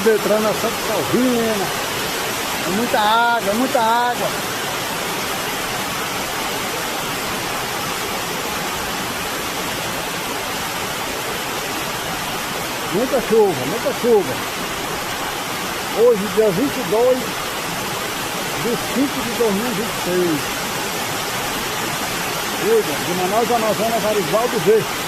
Beltrão, na Santa Salvina. É muita água, é muita água. Muita chuva, muita chuva. Hoje, dia 22 de 5 de 2026. De Manaus, Amazonas, Arivaldo V.